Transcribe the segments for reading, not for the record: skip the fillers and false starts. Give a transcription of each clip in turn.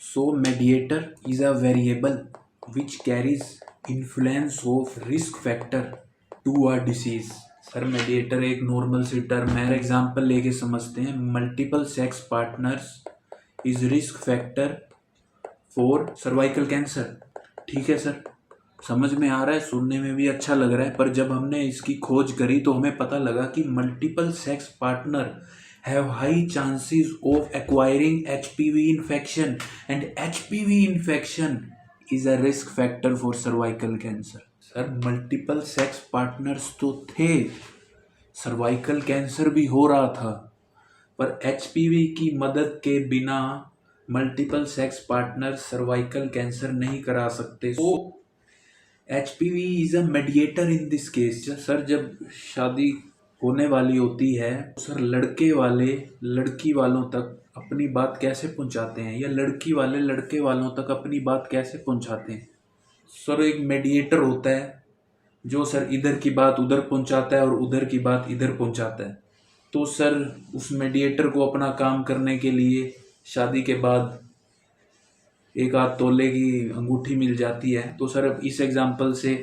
So mediator is a variable which carries influence of risk factor to a disease. Sir mediator एक normal सी term है, example लेके समझते हैं। Multiple sex partners is risk factor for cervical cancer. ठीक है sir, समझ में आ रहा है, सुनने में भी अच्छा लग रहा है, पर जब हमने इसकी खोज करी तो हमें पता लगा कि multiple sex partner have high chances of acquiring HPV infection and HPV infection is a risk factor for cervical cancer। Sir multiple sex partners तो थे, सर्वाइकल कैंसर भी हो रहा था, पर HPV की मदद के बिना multiple sex partner cervical cancer नहीं करा सकते। तो HPV is a mediator in this case. Sir जब शादी होने वाली होती है तो सर लड़के वाले लड़की वालों तक अपनी बात कैसे पहुंचाते हैं, या लड़की वाले लड़के वालों तक अपनी बात कैसे पहुंचाते हैं? सर एक मेडिएटर होता है जो सर इधर की बात उधर पहुंचाता है और उधर की बात इधर पहुंचाता है। तो सर उस मेडिएटर को अपना काम करने के लिए शादी के बाद एक आध तोले की अंगूठी मिल जाती है। तो सर अब इस एग्जाम्पल से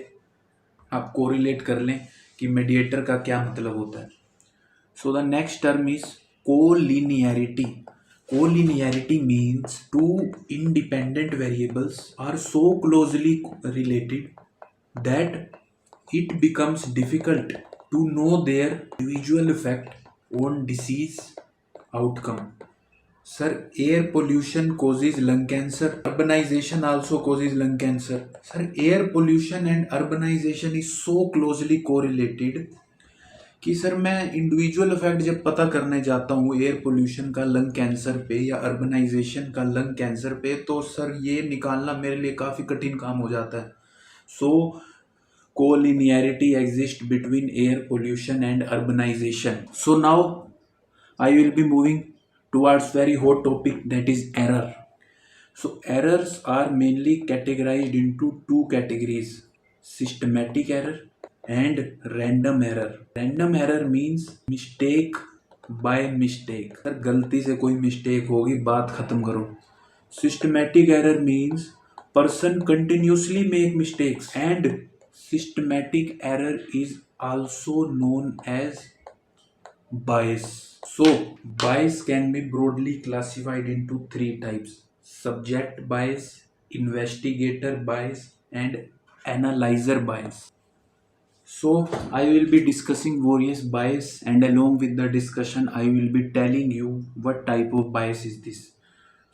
आप कोरिलेट कर लें कि मेडिएटर का क्या मतलब होता है। So the next term is collinearity. Collinearity means two independent variables are so closely related that it becomes difficult to know their individual effect on disease outcome। Sir, air pollution causes lung cancer. Urbanization also causes lung cancer. Sir, air pollution and urbanization is so closely correlated कि sir मैं individual effect जब पता करने जाता हूँ air pollution का lung cancer पे या अर्बनाइजेशन का लंग कैंसर पे, तो सर ये निकालना मेरे लिए काफ़ी कठिन काम हो जाता है। सो collinearity exists between air pollution and urbanization। So now I will be moving towards very hot topic, that is error। So errors are mainly categorized into two categories: systematic error and random error। Random error means mistake by mistake। Sir गलती से कोई mistake होगी, बात खत्म करो। Systematic error means person continuously make mistakes, and systematic error is also known as bias। So bias can be broadly classified into three types: subject bias, investigator bias, and analyzer bias। So I will be discussing various bias, and along with the discussion I will be telling you what type of bias is this।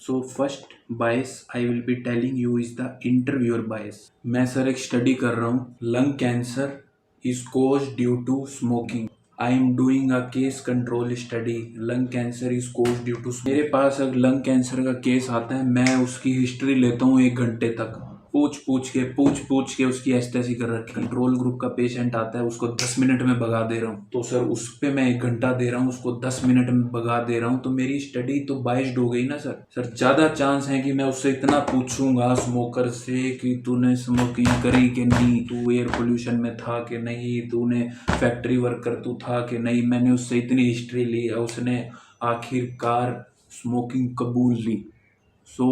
So first bias I will be telling you is the interviewer bias. मैं sir एक study कर रहा हूँ, lung cancer is cause due to smoking. I am doing a case control study, lung cancer is cause due to. मेरे पास अगर lung cancer का case आता है, मैं उसकी हिस्ट्री लेता हूँ 1 घंटे तक, पूछ पूछ के उसकी एस्टेसी कर रखी। कंट्रोल ग्रुप का पेशेंट आता है, उसको 10 मिनट में भगा दे रहा हूँ, तो सर उस पे मैं 1 घंटा दे रहा हूँ, उसको 10 मिनट में भगा दे रहा हूँ, तो मेरी स्टडी तो बाइस्ड हो गई ना सर। सर ज्यादा चांस है कि मैं उससे इतना पूछूंगा स्मोकर से कि तूने स्मोकिंग करी कि नहीं, तू एयर पोल्यूशन में था कि नहीं, तूने फैक्ट्री वर्कर तू था कि नहीं। मैंने उससे इतनी हिस्ट्री ली, उसने आखिरकार स्मोकिंग कबूल ली। So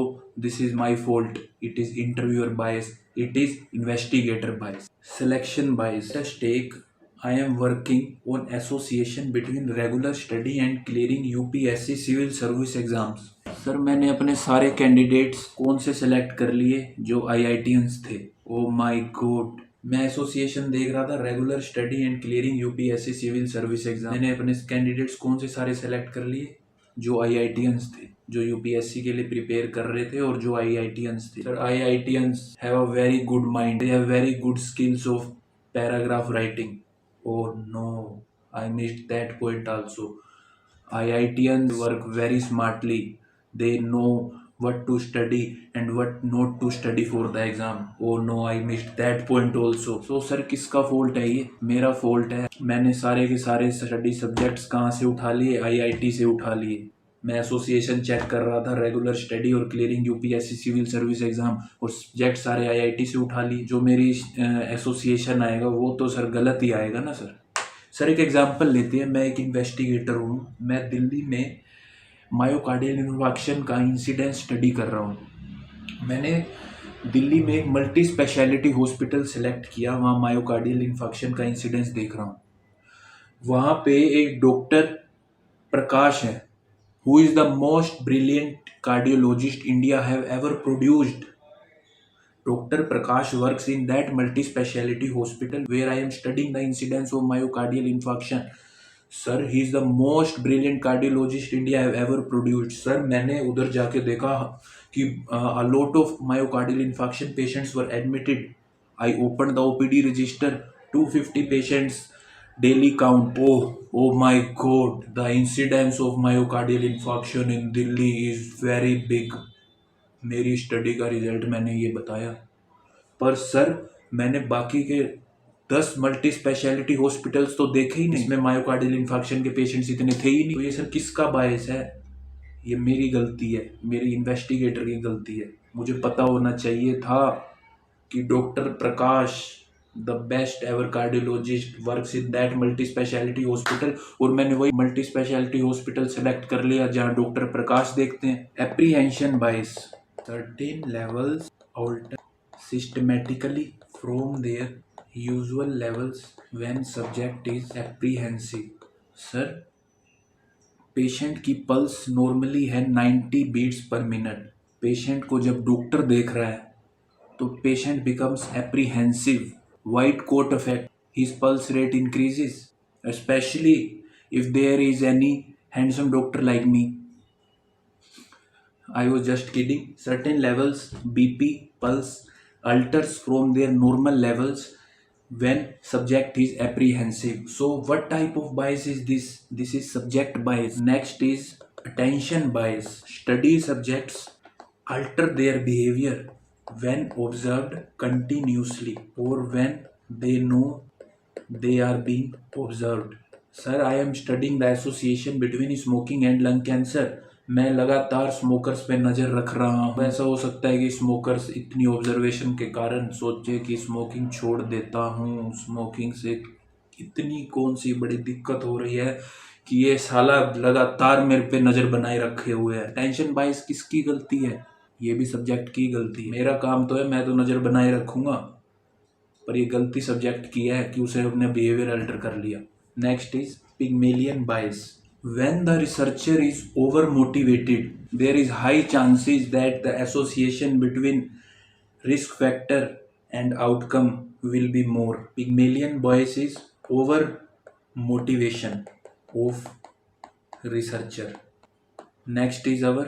this is my fault, it is interviewer bias, it is investigator bias। Selection bias। At stake I am working on association between regular study and clearing UPSC civil service exams। Sir मैंने अपने सारे candidates कौन से select कर लिए? जो IITians थे। Oh my god, मैं एसोसिएशन देख रहा था regular study and clearing UPSC civil service exam. मैंने अपने कैंडिडेट्स कौन से सारे सेलेक्ट कर लिए? जो IITians थे, जो यूपीएससी के लिए प्रिपेयर कर रहे थे और जो IITians थे। Sir IITians have a very good mind, they have very good skills of paragraph writing. Oh no, I missed that point also. IITians work very smartly, they know what to study and what not to study for the exam। oh no, I missed that point also। so sir किसका fault है? ये मेरा fault है। मैंने सारे के सारे study subjects कहाँ से उठा लिए? IIT से उठा लिए। मैं एसोसिएशन चेक कर रहा था, रेगुलर स्टडी और clearing UPSC civil service exam, और सब्जेक्ट सारे IIT से उठा लिए। जो मेरी एसोसिएशन आएगा वो तो सर गलत ही आएगा ना सर। सर एक एग्जांपल लेते हैं, मैं एक इन्वेस्टिगेटर हूँ, मैं दिल्ली में मायोकार्डियल इन्फार्क्शन का इंसिडेंट स्टडी कर रहा हूँ। मैंने दिल्ली में एक मल्टी स्पेशलिटी हॉस्पिटल सेलेक्ट किया, वहाँ मायोकार्डियल इन्फेक्शन का इंसिडेंस देख रहा हूँ। वहाँ पे एक डॉक्टर प्रकाश है, who is the most brilliant cardiologist India have ever produced. Dr. Prakash works in that multi-speciality hospital where I am studying the incidence of myocardial infarction. Sir, he is the most brilliant cardiologist India have ever produced. Sir, मैंने उधर जाके देखा कि a lot of myocardial infarction patients were admitted. I opened the OPD register, 250 patients daily count. Oh my God, the incidence of myocardial infarction in Delhi is very big. मेरी study का result मैंने ये बताया। पर sir, मैंने बाकी के 10 multi speciality hospitals तो देखे ही नहीं, इसमें मायोकार्डियल इन्फेक्शन के पेशेंट्स इतने थे ही नहीं। तो ये सर किसका बायस है? ये मेरी गलती है, मेरी इन्वेस्टिगेटर की गलती है। मुझे पता होना चाहिए था कि doctor Prakash the best ever cardiologist works in that multi speciality hospital, और मैंने वही मल्टी स्पेशलिटी हॉस्पिटल सेलेक्ट कर लिया जहाँ डॉक्टर प्रकाश देखते हैं। Apprehension bias, certain levels alter systematically from their usual levels when subject is apprehensive. Sir, patient की pulse normally है 90 बीट्स पर मिनट। पेशेंट को जब डॉक्टर देख रहा है तो patient becomes apprehensive, white coat effect, his pulse rate increases, especially if there is any handsome doctor like me. I was just kidding. Certain levels, BP, pulse, alters from their normal levels when subject is apprehensive. So what type of bias is this? This is subject bias. Next is attention bias. Study subjects alter their behavior when observed continuously or when they know they are being observed. Sir, I am studying the association between smoking and lung cancer. मैं लगातार smokers पे नज़र रख रहा हूँ। ऐसा हो सकता है कि स्मोकर्स इतनी ऑब्जर्वेशन के कारण सोचे कि स्मोकिंग छोड़ देता हूँ, स्मोकिंग से इतनी कौन सी बड़ी दिक्कत हो रही है कि ये साला लगातार मेरे पे नज़र बनाए रखे हुए है। टेंशन बाइस किसकी गलती है? ये भी सब्जेक्ट की गलती है। मेरा काम तो है, मैं तो नज़र बनाए रखूँगा, पर ये गलती सब्जेक्ट की है कि उसे अपने बिहेवियर अल्टर कर लिया। नेक्स्ट इज पिग्मेलियन बाइस. When the researcher is over motivated, there is high chances that the association between risk factor and outcome will be more. Pygmalion bias is over motivation of researcher. Next is our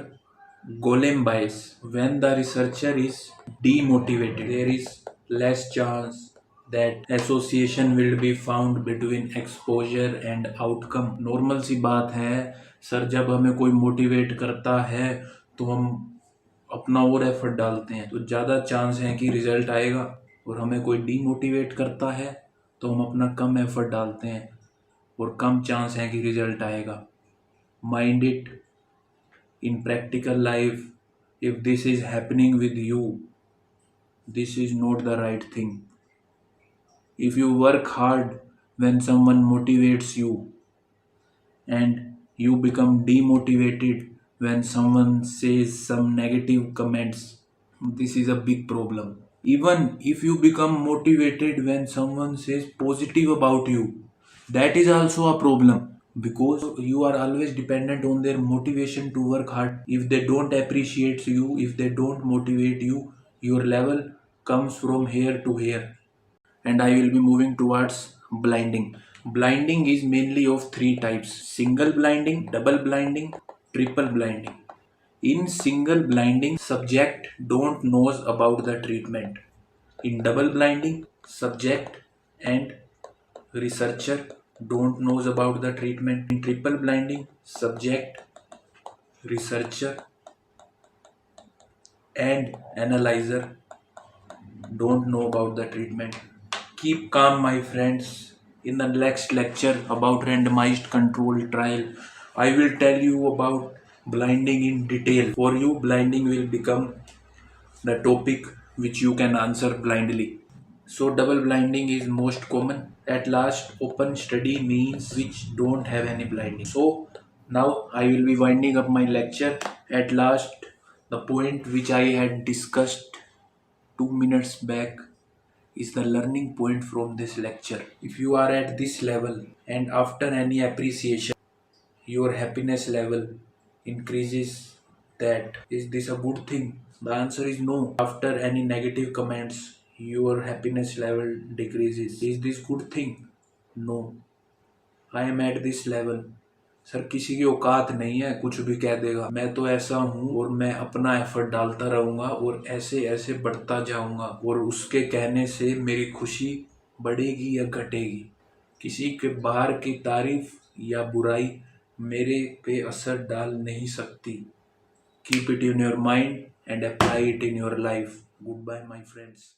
golem bias. When the researcher is demotivated, there is less chance that association will be found between exposure and outcome. Normal सी बात है sir, जब हमें कोई motivate करता है तो हम अपना और एफर्ट डालते हैं तो ज़्यादा चांस है कि रिजल्ट आएगा, और हमें कोई डीमोटिवेट करता है तो हम अपना कम एफर्ट डालते हैं और कम चांस है कि रिजल्ट आएगा. Mind it in practical life. If this is happening with you, this is not the right thing. If you work hard when someone motivates you and you become demotivated when someone says some negative comments, this is a big problem. Even if you become motivated when someone says positive about you, that is also a problem, because you are always dependent on their motivation to work hard. If they don't appreciate you, if they don't motivate you, your level comes from here to here. And I will be moving towards blinding. Blinding is mainly of three types: single blinding, double blinding, triple blinding. In single blinding, subject don't knows about the treatment. In double blinding, subject and researcher don't knows about the treatment. In triple blinding, subject, researcher and analyzer don't know about the treatment. Keep calm, my friends. In the next lecture about randomized controlled trial, I will tell you about blinding in detail. For you, blinding will become the topic which you can answer blindly. So double blinding is most common. At last, open study means which don't have any blinding. So now I will be winding up my lecture. At last, The point which I had discussed 2 minutes back is the learning point from this lecture. If you are at this level and after any appreciation, your happiness level increases, that is this a good thing? The answer is no. After any negative comments, your happiness level decreases. Is this good thing? No. I am at this level. Sir किसी की औकात नहीं है, कुछ भी कह देगा। मैं तो ऐसा हूँ और मैं अपना एफर्ट डालता रहूँगा और ऐसे ऐसे बढ़ता जाऊँगा और उसके कहने से मेरी खुशी बढ़ेगी या घटेगी। किसी के बाहर की तारीफ या बुराई मेरे पे असर डाल नहीं सकती। Keep it in your mind and apply it in your life. Good bye my friends.